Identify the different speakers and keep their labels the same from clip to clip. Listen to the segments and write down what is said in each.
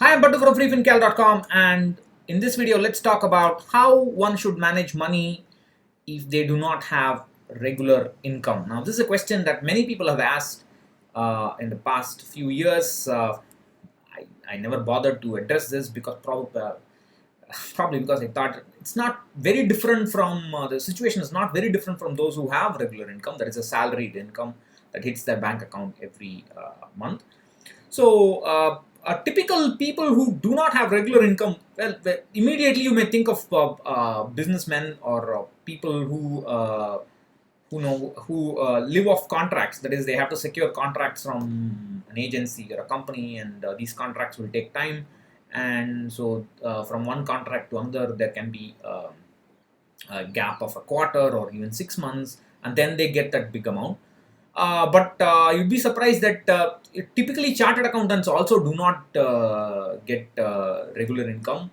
Speaker 1: Hi, I'm Buttu from freefincal.com, and in this video let's talk about how one should manage money if they do not have regular income. Now this is a question that many people have asked in the past few years. I never bothered to address this because probably because I thought it's not very different from the situation is not very different from those who have regular income, that is a salaried income that hits their bank account every month. So, typical people who do not have regular income, well, immediately you may think of businessmen or people who live off contracts. That is, they have to secure contracts from an agency or a company, and these contracts will take time. And so, from one contract to another, there can be a gap of a quarter or even 6 months, and then they get that big amount. But you'd be surprised that typically chartered accountants also do not get regular income.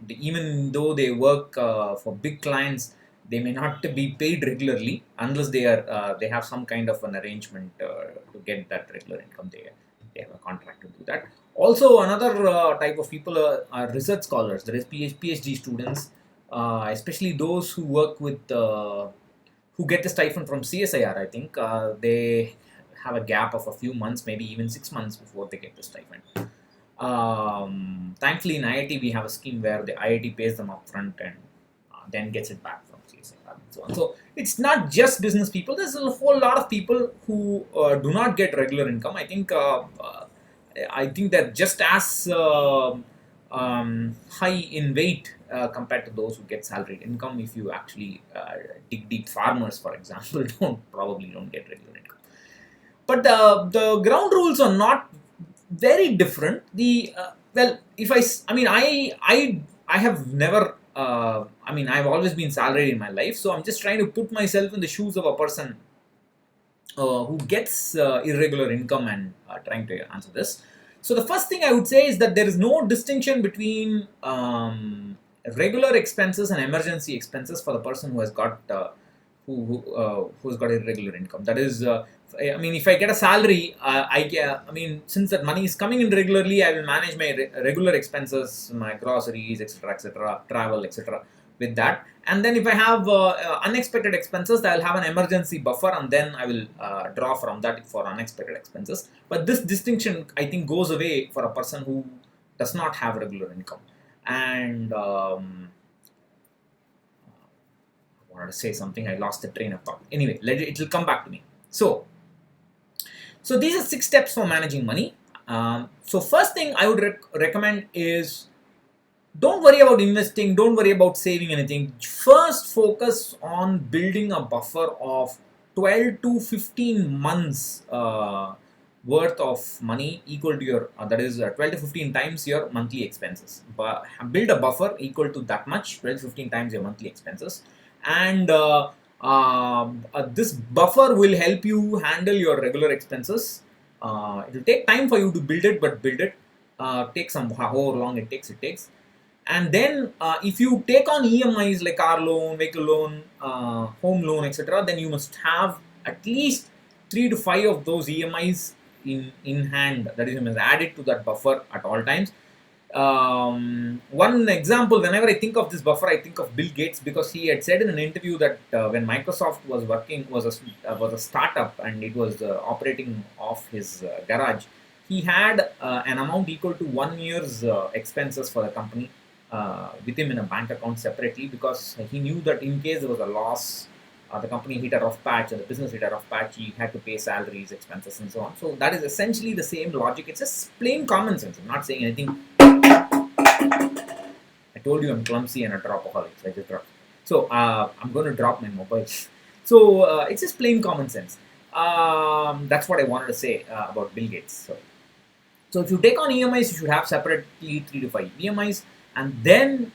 Speaker 1: Even though they work for big clients, they may not be paid regularly unless they have some kind of an arrangement to get that regular income. They have a contract to do that. Also, another type of people are research scholars. There is PhD students, especially those who work with who get the stipend from CSIR. I think they have a gap of a few months, maybe even 6 months before they get the stipend. Thankfully, in IIT, we have a scheme where the IIT pays them upfront and then gets it back from CSIR and so on. So it's not just business people. There's a whole lot of people who do not get regular income. I think they're just as high in weight compared to those who get salaried income. If you actually dig deep, farmers, for example, don't get regular income. But the ground rules are not very different. If I have never. I've always been salaried in my life, so I'm just trying to put myself in the shoes of a person who gets irregular income and trying to answer this. So the first thing I would say is that there is no distinction between regular expenses and emergency expenses for the person who has got who's got irregular income. That is, if I get a salary, since that money is coming in regularly, I will manage my regular expenses, my groceries, etc., travel, etc., with that. And then if I have unexpected expenses, I'll have an emergency buffer, and then I will draw from that for unexpected expenses. But this distinction, I think, goes away for a person who does not have regular income. And I wanted to say something, I lost the train of thought. Anyway, it will come back to me. So these are 6 steps for managing money. So first thing I would recommend is, don't worry about investing, don't worry about saving anything. First focus on building a buffer of 12 to 15 months worth of money equal to your, that is 12 to 15 times your monthly expenses. But build a buffer equal to that much, 12 to 15 times your monthly expenses. And this buffer will help you handle your regular expenses. It will take time for you to build it, but build it. Take however long it takes. And then if you take on EMIs like car loan, vehicle loan, home loan, etc., then you must have at least 3 to 5 of those EMIs in hand. That is, you must add it to that buffer at all times. One example, whenever I think of this buffer, I think of Bill Gates, because he had said in an interview that when Microsoft was a startup and it was operating off his garage, he had an amount equal to 1 year's expenses for the company with him in a bank account separately, because he knew that in case there was a loss, the company hit a rough patch or the business hit a rough patch, he had to pay salaries, expenses, and so on. So that is essentially the same logic. It's just plain common sense. I'm not saying anything. I told you I'm clumsy and a dropaholic, so I just dropped. So I'm going to drop my mobile. So it's just plain common sense. That's what I wanted to say about Bill Gates. So if you take on EMIs, you should have separately 3 to 5 EMIs, and then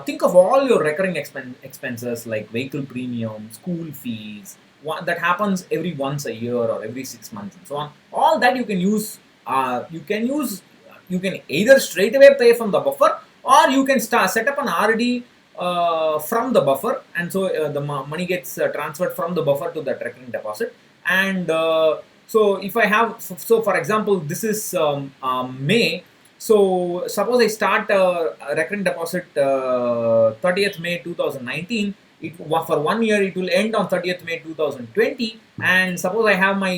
Speaker 1: think of all your recurring expenses like vehicle premium, school fees, that happens every once a year or every 6 months and so on. All that you can use. You can either straight away pay from the buffer, or you can set up an RD from the buffer, and so the money gets transferred from the buffer to that recurring deposit. And so if I have, so for example, this is May. So suppose I start a recurring deposit 30th May 2019. For 1 year it will end on 30th May 2020, and suppose I have my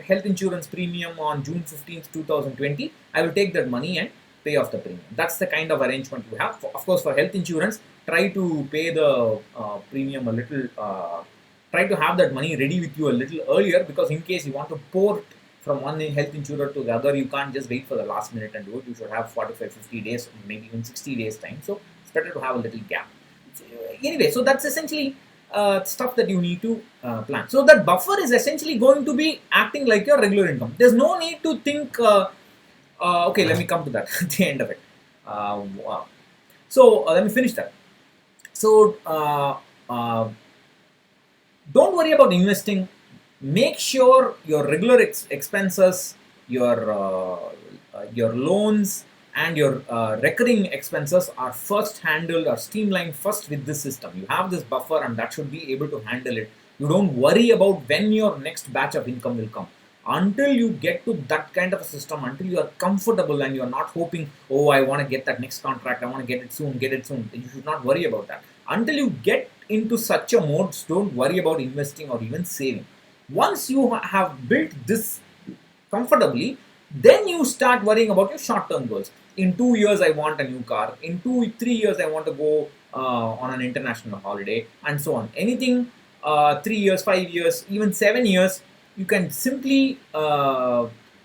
Speaker 1: health insurance premium on June 15th 2020, I will take that money and pay off the premium. That's the kind of arrangement you have. Of course, for health insurance, try to pay the premium a little. Try to have that money ready with you a little earlier, because in case you want to port from one health insurer to the other, you can't just wait for the last minute and do it. You should have 45, 50 days, maybe even 60 days time. So it's better to have a little gap. Anyway, so that's essentially stuff that you need to plan. So that buffer is essentially going to be acting like your regular income. There's no need to think, okay, let me come to that at the end of it. Wow. So let me finish that. So don't worry about investing. Make sure your regular expenses, your loans, and your recurring expenses are first handled or streamlined first with this system. You have this buffer, and that should be able to handle it. You don't worry about when your next batch of income will come. Until you get to that kind of a system, until you are comfortable and you are not hoping, oh, I want to get that next contract, I want to get it soon, you should not worry about that. Until you get into such a mode, don't worry about investing or even saving. Once you have built this comfortably, then you start worrying about your short-term goals. In 2 years, I want a new car. In 3 years, I want to go on an international holiday, and so on. Anything 3 years, 5 years, even 7 years, you can simply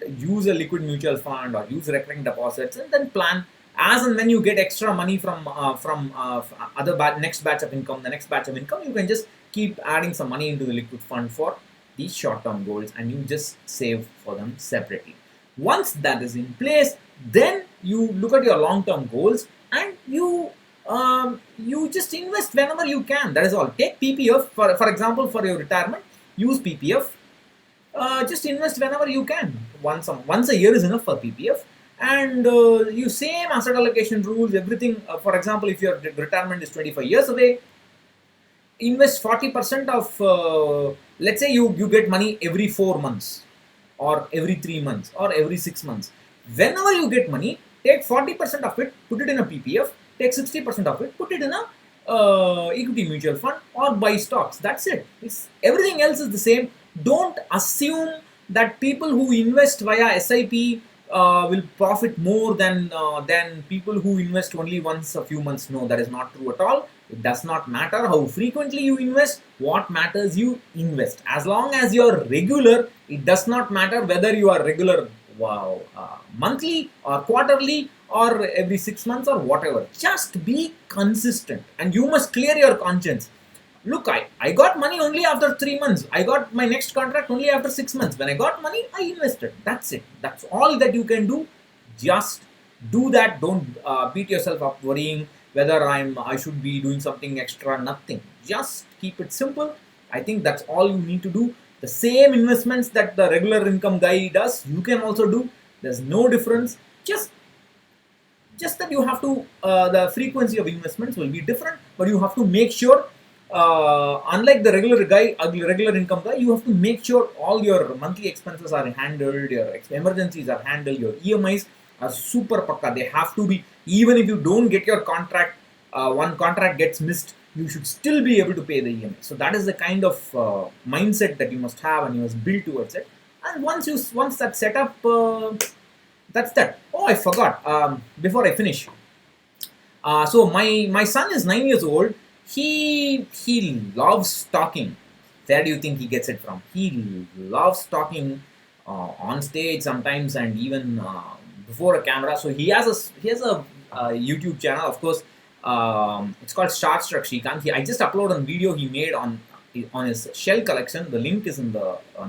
Speaker 1: use a liquid mutual fund or use recurring deposits, and then plan as and when you get extra money from next batch of income, the next batch of income, you can just keep adding some money into the liquid fund for these short-term goals, and you just save for them separately. Once that is in place, then you look at your long-term goals, and you just invest whenever you can. That is all. Take PPF for example, for your retirement. Use PPF. Just invest whenever you can. Once a year is enough for PPF. And you same asset allocation rules, everything. For example, if your retirement is 25 years away, invest 40% of, let's say you get money every 4 months, or every 3 months, or every 6 months. Whenever you get money, take 40% of it, put it in a PPF, take 60% of it, put it in a equity mutual fund, or buy stocks. That's it. Everything else is the same. Don't assume that people who invest via SIP will profit more than people who invest only once a few months. No, that is not true at all. It does not matter how frequently you invest. What matters, you invest. As long as you are regular, it does not matter whether you are regular monthly or quarterly or every 6 months or whatever. Just be consistent, and you must clear your conscience. Look, I got money only after 3 months. I got my next contract only after 6 months. When I got money, I invested. That's it. That's all that you can do. Just do that. Don't beat yourself up worrying whether I should be doing something extra. Nothing. Just keep it simple. I think that's all you need to do. The same investments that the regular income guy does, you can also do. There's no difference. Just that you have to, the frequency of investments will be different, but you have to make sure, unlike the regular income guy, you have to make sure all your monthly expenses are handled, your emergencies are handled, your EMIs are super pakka. They have to be. Even if you don't get your contract, one contract gets missed, you should still be able to pay the EMI. So that is the kind of mindset that you must have, and you must build towards it. And once that's set up, that's that. Oh, I forgot. Before I finish, so my son is 9 years old. He loves talking. Where do you think he gets it from? He loves talking on stage sometimes, and even before a camera. So he has a YouTube channel, of course. It's called Starstruck Shrikant. I just uploaded a video he made on his shell collection. The link is on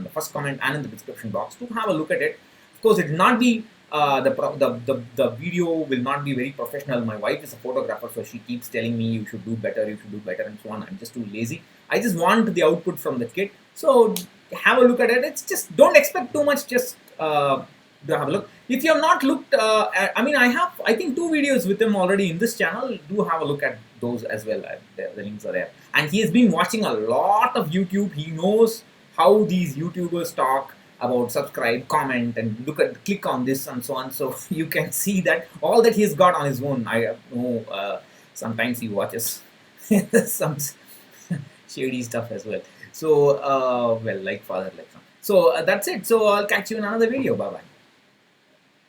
Speaker 1: the first comment and in the description box. To have a look at it. Of course, it will not be the video will not be very professional. My wife is a photographer, so she keeps telling me you should do better, and so on. I'm just too lazy. I just want the output from the kid. So have a look at it. It's just, don't expect too much. Just have a look. If you have not looked, I have, I think, 2 videos with him already in this channel. Do have a look at those as well. The links are there. And he has been watching a lot of YouTube. He knows how these YouTubers talk. about subscribe, comment, and click on this and so on. So you can see that all that he's got on his own. I know sometimes he watches some shady stuff as well. So well, like father, like son. So that's it. So I'll catch you in another video. Bye bye.